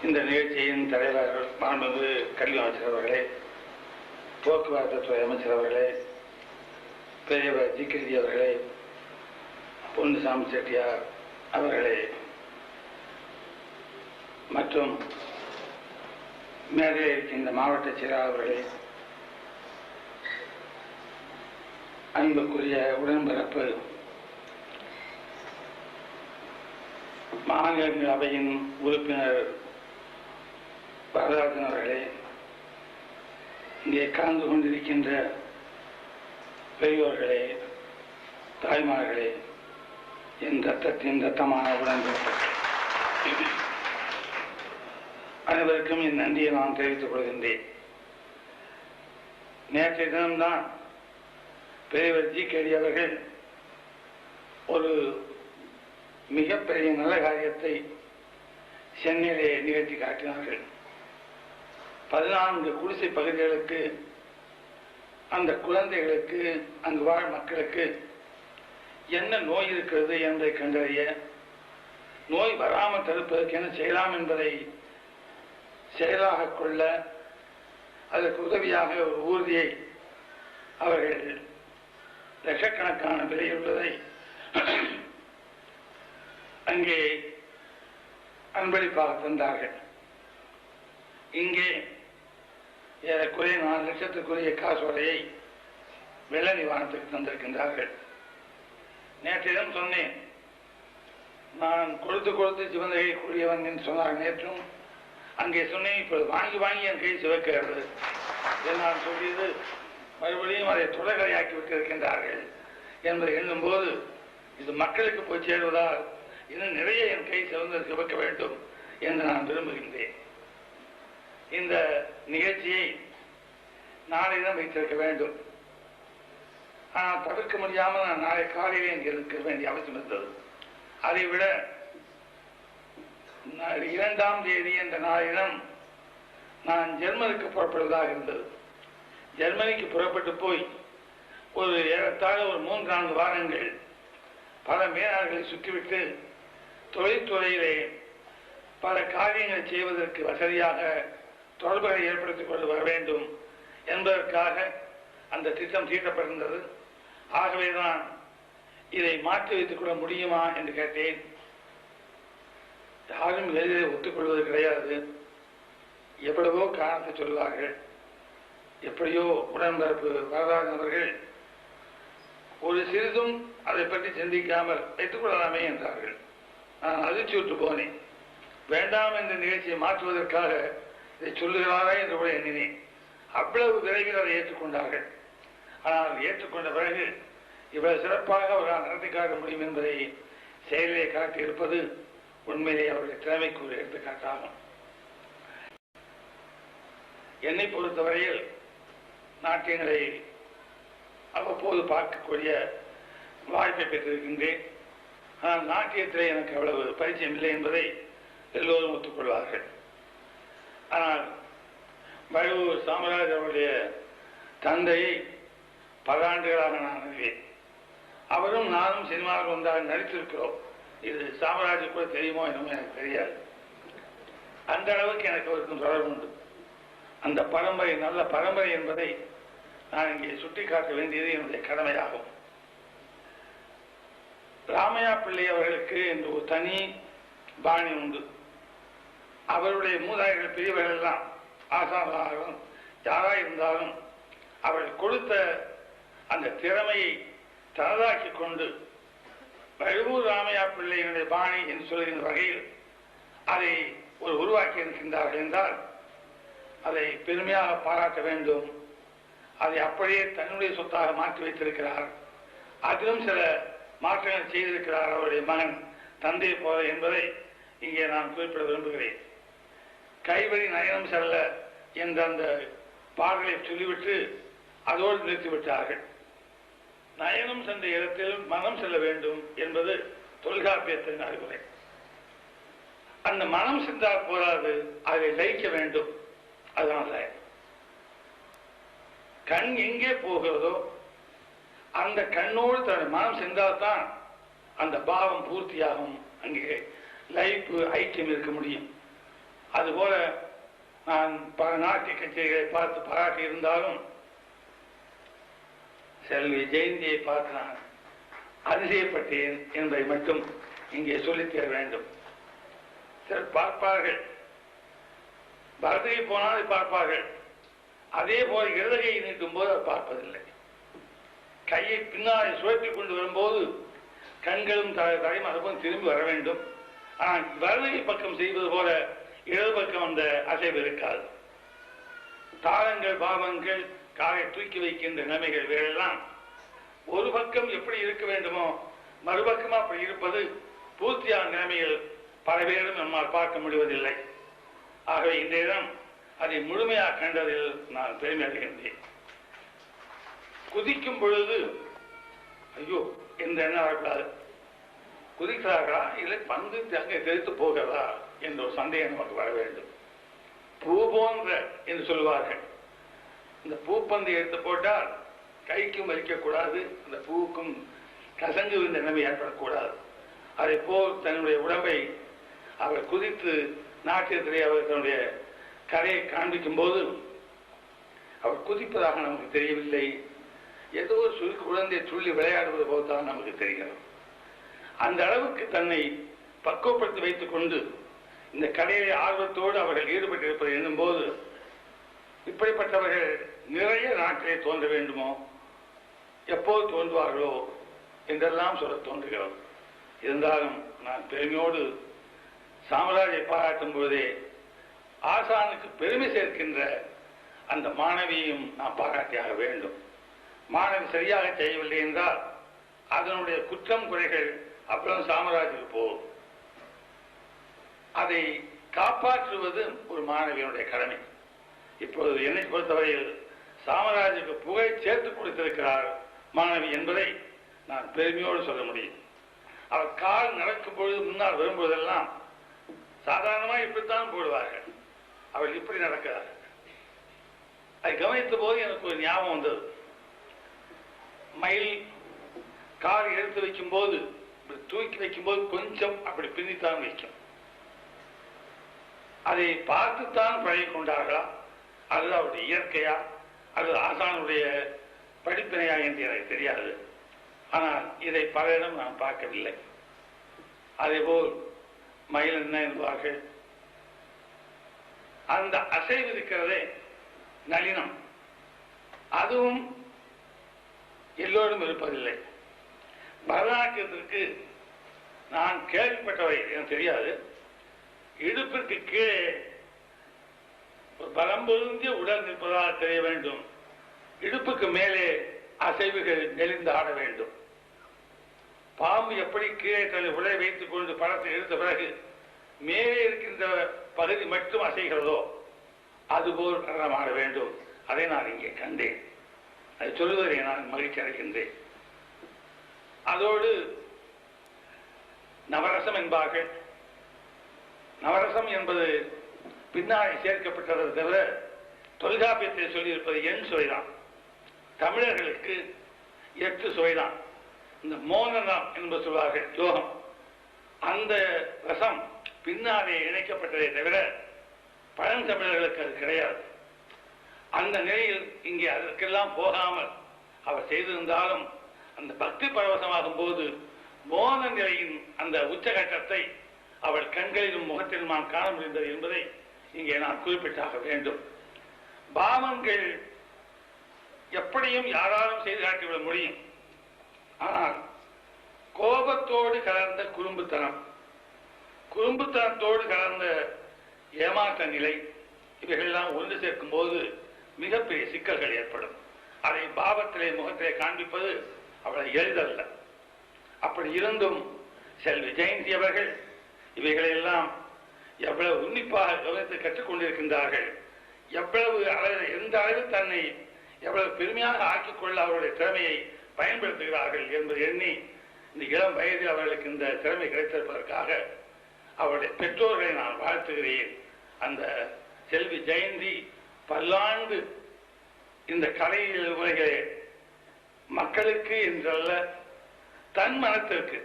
இந்த நிகழ்ச்சியின் தலைவர் மாண்புமிகு கல்வி அமைச்சர் அவர்களே, போக்குவரத்து துறை அமைச்சர் அவர்களே, பெரியவர் ஜிகிருதி அவர்களே, பொன்னுசாமி செட்டியார் அவர்களே மற்றும் மேலே இருக்கின்ற மாவட்ட செயலாளர் அவர்களே, அன்புக்குரிய உடன்பிறப்பு மாநிலங்களவையின் உறுப்பினர் வரதராஜன் அவர்களே, இங்கே கலந்து கொண்டிருக்கின்ற பெரியோர்களே, தாய்மார்களே, என் ரத்தத்தின் ரத்தமான உடன்பிறப்பு அனைவருக்கும் என் நன்றியை நான் தெரிவித்துக் கொள்கின்றேன். நேற்றைய தினம்தான் பெரியவர் ஜிகேடி அவர்கள் ஒரு மிகப்பெரிய நல்ல காரியத்தை சென்னையிலே நிகழ்த்தி காட்டினார்கள். 14 குடிசை பகுதிகளுக்கு அந்த குழந்தைகளுக்கு அங்கு வாழ் மக்களுக்கு என்ன நோய் இருக்கிறது என்பதை கண்டறிய, நோய் வராமல் தடுப்பதற்கு என்ன செய்யலாம் என்பதை செயலாக கொள்ள அதற்கு உதவியாக ஒரு ஊர்தியை அவர்கள் லட்சக்கணக்கான விலையுள்ளதை அங்கே அன்பளிப்பாக தந்தார்கள். இங்கே ஏறக்குறைய 4 லட்சத்துக்குரிய காசோலையை வெள்ள நிவாரணத்துக்கு தந்திருக்கின்றார்கள். நேற்றிடம் சொன்னேன், நான் கொடுத்து சிவந்தகை கூடியவன் என்று சொன்னார். நேற்றும் அங்கே சொன்னேன், இப்போது வாங்கி என் கை சிவக்கிறது நான் சொல்லியது மறுபடியும் அதை தொடர்கரையாக்கி விட்டிருக்கின்றார்கள் என்பதை எண்ணும்போது இது மக்களுக்கு போய் சேருவதால் இன்னும் நிறைய என் கை சிவக்க வேண்டும் என்று நான் விரும்புகின்றேன். இந்த நிகழ்ச்சியை நாளையிடம் வைத்திருக்க வேண்டும். ஆனால் தவிர்க்க முடியாமல் நான் நாளை காலையிலே இங்கே இருக்க வேண்டிய அவசியம் இருந்தது. அதைவிட 2ஆம் தேதி என்ற நாளிடம் நான் ஜெர்மனிக்கு புறப்படுவதாக இருந்தது. ஜெர்மனிக்கு புறப்பட்டு போய் ஒரு ஏறத்தாழ ஒரு 3-4 வாரங்கள் பல மேலாளர்களை சுற்றிவிட்டு தொழில்துறையிலே பல காரியங்களை செய்வதற்கு வசதியாக தொடர்புகளை ஏற்படுத்திக் கொண்டு வர வேண்டும் என்பதற்காக அந்த திட்டம் தீட்டப்பட்டிருந்தது. ஆகவேதான் இதை மாற்றி வைத்துக் கொள்ள முடியுமா என்று கேட்டேன். யாரும் எளிதில் ஒத்துக்கொள்வது கிடையாது. எவ்வளவோ காரணத்தை சொல்வார்கள். எப்படியோ உடன்பிறப்பு வரதராஜன் அவர்கள் ஒரு சிறிதும் அதை பற்றி சிந்திக்காமல் வைத்துக் கொள்ளலாமே என்றார்கள். நான் அதிர்ச்சியுற்று போனேன். வேண்டாம் என்ற நிகழ்ச்சியை மாற்றுவதற்காக இதை சொல்லுகிறாரா என்று கூட எண்ணினேன். அவ்வளவு விரைவில் அதை ஏற்றுக்கொண்டார்கள். ஆனால் ஏற்றுக்கொண்ட பிறகு இவ்வளவு சிறப்பாக அவர்களால் நடத்தி காட்ட முடியும் என்பதை செயலிலே காட்டியிருப்பது உண்மையிலே அவருடைய திறமைக்கு ஒரு எடுத்துக்காட்டாகும். என்னை பொறுத்தவரையில் நாட்டியங்களை அவ்வப்போது பார்க்கக்கூடிய வாய்ப்பை பெற்றிருக்கின்றேன். ஆனால் நாட்டியத்திலே எனக்கு அவ்வளவு பரிச்சயம் இல்லை என்பதை எல்லோரும் ஒத்துக்கொள்வார்கள். ஆனால் வழுவூர் சாமராஜ் அவருடைய தந்தையை பல ஆண்டுகளாக நான் அறிவேன். அவரும் நானும் சினிமாவில் ஒன்றாக நடித்திருக்கிறோம். இது சாமராஜ் கூட தெரியுமோ என்னமோ எனக்கு தெரியாது. அந்த அளவுக்கு எனக்கு அவருக்கும் தொடர்பு உண்டு. அந்த பரம்பரை நல்ல பரம்பரை என்பதை நான் இங்கே சுட்டிக்காட்ட வேண்டியது என்னுடைய கடமையாகும். ராமையா பிள்ளை அவர்களுக்கு என்று ஒரு தனி பாணி உண்டு. அவருடைய மூதாதையர்கள் பெரியவர்கள் எல்லாம் ஆசானாலும் யாராக இருந்தாலும் அவர்கள் கொடுத்த அந்த திறமையை தனதாக்கி கொண்டு வழுவூர் ராமையா பிள்ளையினுடைய பாணி என்று சொல்கின்ற வகையில் அதை ஒரு உருவாக்கி இருக்கின்றார்கள் என்றால் அதை பெருமையாக பாராட்ட வேண்டும். அதை அப்படியே தன்னுடைய சொத்தாக மாற்றி வைத்திருக்கிறார். அதிலும் சில மாற்றங்கள் செய்திருக்கிறார் அவருடைய மகன் தந்தை போல என்பதை இங்கே நான் குறிப்பிட விரும்புகிறேன். கைவழி நயனம் செல்ல என்ற அந்த பாடலை சொல்லிவிட்டு அதோடு நிறுத்திவிட்டார்கள். நயனம் சென்ற இடத்தில் மனம் செல்ல வேண்டும் என்பது தொல்காப்பியத்தின் அறிவுரை. அந்த மனம் சென்றால் போராது, அதை லயிக்க வேண்டும். அதனால கண் எங்கே போகிறதோ அந்த கண்ணோடு தன் மனம் சென்றால்தான் அந்த பாவம் பூர்த்தியாகும். அங்கே லைஃப் ஐக்கியம் இருக்க முடியும். அதுபோல நான் பல நாட்டிய கச்சேரிகளை பார்த்து பாராட்டி இருந்தாலும் செல்வி ஜெயந்தியை பார்த்து நான் அதிசயப்பட்டேன் என்பதை மட்டும் இங்கே சொல்லித்தர வேண்டும். சிலர் பார்ப்பார்கள், பரதகை போனால் பார்ப்பார்கள், அதே போல இடதுகையை நீட்டும் போது அவர் பார்ப்பதில்லை. கையை பின்னாலே சுழற்றி கொண்டு வரும்போது கண்களும் தலையும் அதுபோல் திரும்பி வர வேண்டும். ஆனால் வலதுகை பக்கம் செய்வது போல இடது பக்கம் அந்த அசைவு இருக்காது. தாளங்கள் பாவங்கள் காலை தூக்கி வைக்கின்ற நிலைமைகள் வேறெல்லாம் ஒரு பக்கம் எப்படி இருக்க வேண்டுமோ மறுபக்கமா அப்படி இருப்பது பூர்த்தியான நிலைமைகள் பல பேரும் நம்மால் பார்க்க முடிவதில்லை. ஆகவே இந்த இடம் அதை முழுமையாக கண்டதில் நான் பெருமை அடைகின்றேன். குதிக்கும் பொழுது ஐயோ என்ற எண்ணம் வரக்கூடாது. குதிக்கிறார்களா இல்லை பந்து அங்கே தெரித்து போகிறதா என்ற ஒரு சந்தேகம் நமக்கு வர வேண்டும். பூ போன்ற என்று சொல்வார்கள். இந்த பூப்பந்தை எடுத்து போட்டால் கைக்கும் வலிக்கக்கூடாது, அந்த பூவுக்கும் கசங்கு விழுந்த நிலைமை ஏற்படக்கூடாது. அதை போல் தன்னுடைய உடம்பை அவர் குதித்து நாட்டியத்திலே அவர் தன்னுடைய கரையை காண்பிக்கும் போது அவர் குதிப்பதாக நமக்கு தெரியவில்லை. ஏதோ ஒரு குழந்தை துள்ளி விளையாடுவது போல் தான் நமக்கு தெரிகிறது. அந்த அளவுக்கு தன்னை பக்குவப்படுத்தி வைத்துக் கொண்டு இந்த கலையை ஆர்வத்தோடு அவர்கள் ஈடுபட்டிருப்பதை எண்ணும் போது இப்படிப்பட்டவர்கள் நிறைய நாட்டிலே தோன்ற வேண்டுமோ, எப்போது தோன்றுவார்களோ என்றெல்லாம் சொல்ல தோன்றுகிறது. இருந்தாலும் நான் பெருமையோடு சாம்ராஜை பாராட்டும் போதே ஆசானுக்கு பெருமை சேர்க்கின்ற அந்த மாணவியையும் நாம் பாராட்டியாக வேண்டும். மாணவி சரியாக செய்யவில்லை என்றால் அதனுடைய குற்றம் குறைகள் அப்புறம் சாம்ராஜுக்கு போகும். அதை காப்பாற்றுவது ஒரு மாணவியனுடைய கடமை. இப்போது என்னை பொறுத்தவரையில் சாம்ராஜுக்கு புகழ் சேர்த்து கொடுத்திருக்கிறார் மாணவி என்பதை நான் பெருமையோடு சொல்ல முடியும். அவர் கால் நடக்கும் பொழுது முன்னால் வரும்போதெல்லாம் சாதாரணமாக இப்படித்தான் போடுவார்கள், அவள் இப்படி நடக்கிறார்கள். அதை கவனித்த போது எனக்கு ஒரு ஞாபகம் வந்தது. மயில் கால் எடுத்து வைக்கும் போது தூக்கி வைக்கும் போது கொஞ்சம் அப்படி பின்னித்தான் வைக்கும். அதை பார்த்துத்தான் பழகிக் கொண்டார்களா, அது அவருடைய இயற்கையா, அது ஆசானுடைய படிப்பினையா என்று எனக்கு தெரியாது. ஆனால் இதை பலரிடம் நான் பார்க்கவில்லை. அதேபோல் மயில் என்ன என்பார்கள், அந்த அசைவு இருக்கிறதே நளினம், அதுவும் எல்லோரும் இருப்பதில்லை. பரதநாட்டியத்திற்கு நான் கேள்விப்பட்டவை எனக்கு தெரியாது. இடுப்பிற்கு கீழே பலம் பொருந்திய உடல் நிற்பதாக தெரிய வேண்டும். இடுப்புக்கு மேலே அசைவுகள் நெளிந்து ஆட வேண்டும். பாம்பு எப்படி கீழே தன்னை உடலை வைத்துக் கொண்டு படத்தை எடுத்த பிறகு மேலே இருக்கின்ற பகுதி மட்டும் அசைகிறதோ அதுபோல் நடனம் ஆட வேண்டும். அதை நான் இங்கே கண்டேன். அதை சொல்வதை நான் மகிழ்ச்சி அடைகின்றேன். அதோடு நவரசம் என்பார்கள். நவரசம் என்பது பின்னாடி சேர்க்கப்பட்டதை தவிர தொல்காப்பியத்தில் சொல்லியிருப்பது எண் சுவைதான். தமிழர்களுக்கு 8 சுவைதான். இந்த மோனனம் என்பது சொல்வார்கள் யோகம், அந்த ரசம் பின்னாலே இணைக்கப்பட்டதை தவிர பழந்தமிழர்களுக்கு அது கிடையாது. அந்த நிலையில் இங்கே அதற்கெல்லாம் போகாமல் அவர் செய்திருந்தாலும் அந்த பக்தி பரவசமாகும் போது மோன நிலையின் அந்த உச்சகட்டத்தை அவள் கண்களிலும் முகத்திலும் நான் காண முடிந்தது என்பதை இங்கே நான் குறிப்பிட்டாக வேண்டும். பாவங்கள் எப்படியும் யாராலும் செய்து காட்டிவிட முடியும். ஆனால் கோபத்தோடு கலந்த குறும்புத்தனத்தோடு கலந்த ஏமாற்ற நிலை, இவைகளெல்லாம் ஒன்று சேர்க்கும் போது மிகப்பெரிய சிக்கல்கள் ஏற்படும். அதை பாவத்திலே முகத்திலே காண்பிப்பது அவ்வளவு எளிதல்ல. அப்படி இருந்தும் செல்வி ஜெயந்தி அவர்கள் இவைகளெல்லாம் எவ்வளவு உன்னிப்பாக கவனித்து கற்றுக்கொண்டிருக்கின்றார்கள். எவ்வளவு எந்த அளவில் தன்னை எவ்வளவு பெருமையாக ஆக்கிக் கொள்ள அவருடைய திறமையை பயன்படுத்துகிறார்கள் என்பதை எண்ணி இந்த இளம் வயதில் அவர்களுக்கு இந்த திறமை கிடைத்திருப்பதற்காக அவருடைய பெற்றோர்களை நான் வாழ்த்துகிறேன். அந்த செல்வி ஜெயந்தி பல்லாண்டு இந்த கலை உலகிலே மக்களுக்கு என்றல்ல தன் மனத்திற்கு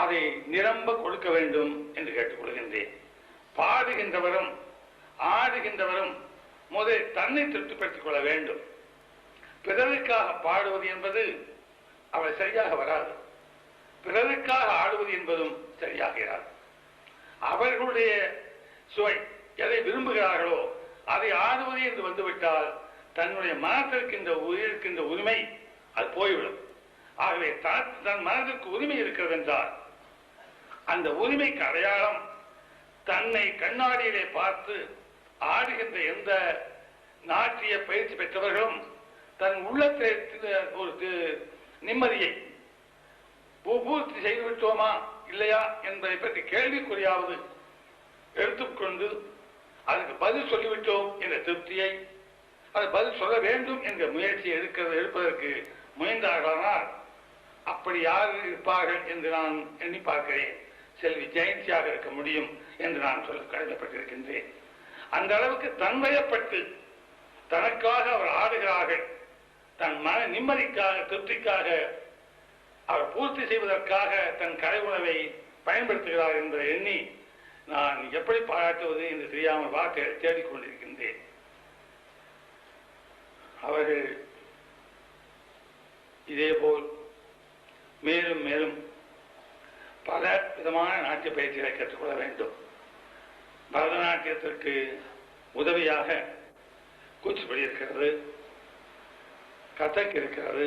அதை நிரம்ப கொடுக்க வேண்டும் என்று கேட்டுக்கொள்கின்றேன். பாடுகின்றவரும் ஆடுகின்றவரும் முதலில் தன்னை திருப்திப்படுத்திக் கொள்ள வேண்டும். பிறருக்காக பாடுவது என்பது அவள் சரியாக வராது. பிறருக்காக ஆடுவது என்பதும் சரியாக இராது. அவர்களுடைய சுவை எதை விரும்புகிறார்களோ அதை ஆடுவது என்று வந்துவிட்டால் தன்னுடைய மனத்திற்கின்ற உயிருக்கின்ற உரிமை அது போய்விடும். ஆகவே தன் மனதிற்கு உரிமை இருக்கிறது என்றால் அந்த உரிமைக்கு அடையாளம் தன்னை கண்ணாடியிலே பார்த்து ஆடுகின்ற எந்த நாட்டிய பயிற்சி பெற்றவர்களும் தன் உள்ளத்தில் ஒரு நிம்மதியை பூர்த்தி செய்துவிட்டோமா இல்லையா என்பதை பற்றி கேள்விக்குறியாவது எடுத்துக்கொண்டு அதுக்கு பதில் சொல்லிவிட்டோம் என்ற திருப்தியை, அது பதில் சொல்ல வேண்டும் என்ற முயற்சியை எடுப்பதற்கு முயன்றார்களானால் அப்படி யார் இருப்பார்கள் என்று நான் எண்ணி பார்க்கிறேன். செல்வி ஜெயந்தியாக இருக்க முடியும் என்று நான் சொல்ல கடமைப்பட்டிருக்கின்றேன். அந்த அளவுக்கு தன்வயப்பட்டு தனக்காக அவர் ஆடுகிறார்கள். தன் மன நிம்மதிக்காக திருப்திக்காக அவர் பூர்த்தி செய்வதற்காக தன் கலை உணவை பயன்படுத்துகிறார் என்பதை எண்ணி நான் எப்படி பாராட்டுவது என்று தெரியாமல் வார்த்தைகள் தேடிக்கொண்டிருக்கின்றேன். அவர்கள் இதேபோல் மேலும் மேலும் பல விதமான நாட்டிய பயிற்சிகளை கற்றுக்கொள்ள வேண்டும். பரதநாட்டியத்திற்கு உதவியாக கூச்சிப்படி இருக்கிறது, கதக் இருக்கிறது,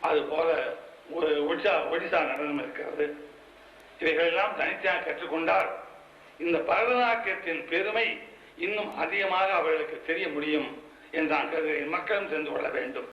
அதுபோல ஒடிசா நடனம் இருக்கிறது. இவைகளெல்லாம் தனித்தனியாக கற்றுக்கொண்டால் இந்த பரதநாட்டியத்தின் பெருமை இன்னும் அதிகமாக அவர்களுக்கு தெரிய முடியும் என்று நான் கருதுகிறேன். மக்களும் தெரிந்து கொள்ள வேண்டும்.